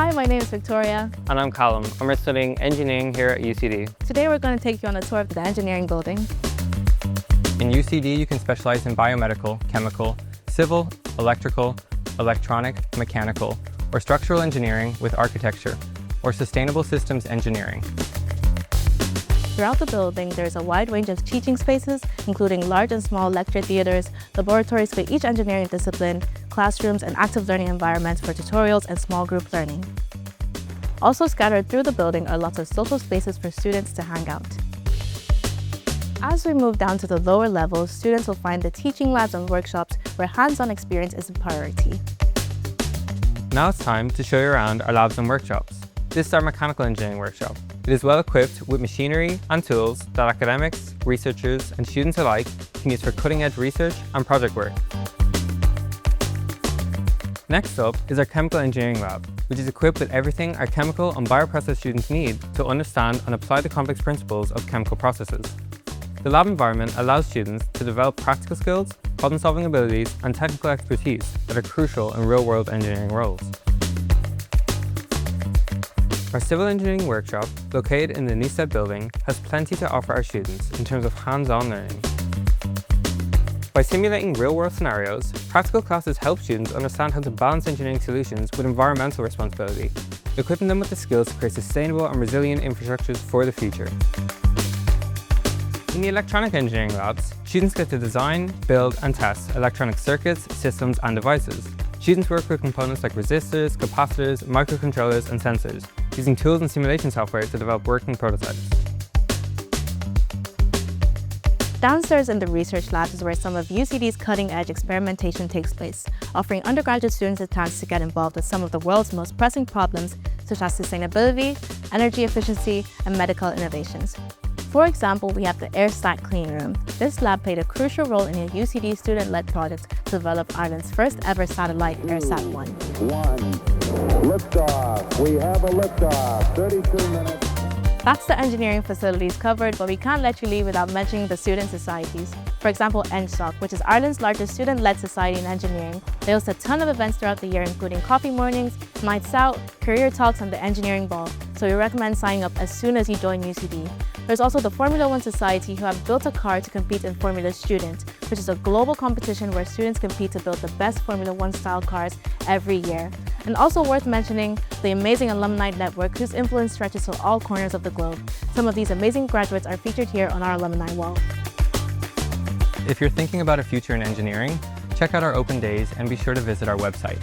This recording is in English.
Hi, my name is Victoria. And I'm Callum, and we're studying engineering here at UCD. Today we're going to take you on a tour of the engineering building. In UCD, you can specialize in biomedical, chemical, civil, electrical, electronic, mechanical, or structural engineering with architecture, or sustainable systems engineering. Throughout the building, there's a wide range of teaching spaces, including large and small lecture theaters, laboratories for each engineering discipline, classrooms, and active learning environments for tutorials and small group learning. Also scattered through the building are lots of social spaces for students to hang out. As we move down to the lower levels, students will find the teaching labs and workshops where hands-on experience is a priority. Now it's time to show you around our labs and workshops. This is our mechanical engineering workshop. It is well equipped with machinery and tools that academics, researchers, and students alike can use for cutting-edge research and project work. Next up is our chemical engineering lab, which is equipped with everything our chemical and bioprocess students need to understand and apply the complex principles of chemical processes. The lab environment allows students to develop practical skills, problem-solving abilities, and technical expertise that are crucial in real-world engineering roles. Our civil engineering workshop, located in the Newstead building, has plenty to offer our students in terms of hands-on learning. By simulating real-world scenarios, practical classes help students understand how to balance engineering solutions with environmental responsibility, equipping them with the skills to create sustainable and resilient infrastructures for the future. In the electronic engineering labs, students get to design, build, and test electronic circuits, systems, and devices. Students work with components like resistors, capacitors, microcontrollers, and sensors, using tools and simulation software to develop working prototypes. Downstairs in the research labs is where some of UCD's cutting-edge experimentation takes place, offering undergraduate students a chance to get involved with some of the world's most pressing problems, such as sustainability, energy efficiency, and medical innovations. For example, we have the AirSat clean room. This lab played a crucial role in a UCD student-led project to develop Ireland's first ever satellite, AirSat-1. Liftoff. We have a liftoff. 32 minutes. That's the engineering facilities covered, but we can't let you leave without mentioning the student societies. For example, EngSoc, which is Ireland's largest student-led society in engineering. They host a ton of events throughout the year, including coffee mornings, nights out, career talks, and the engineering ball. So we recommend signing up as soon as you join UCD. There's also the Formula One Society, who have built a car to compete in Formula Student, which is a global competition where students compete to build the best Formula One style cars every year. And also worth mentioning, the amazing alumni network, whose influence stretches to all corners of the globe. Some of these amazing graduates are featured here on our alumni wall. If you're thinking about a future in engineering, check out our open days and be sure to visit our website.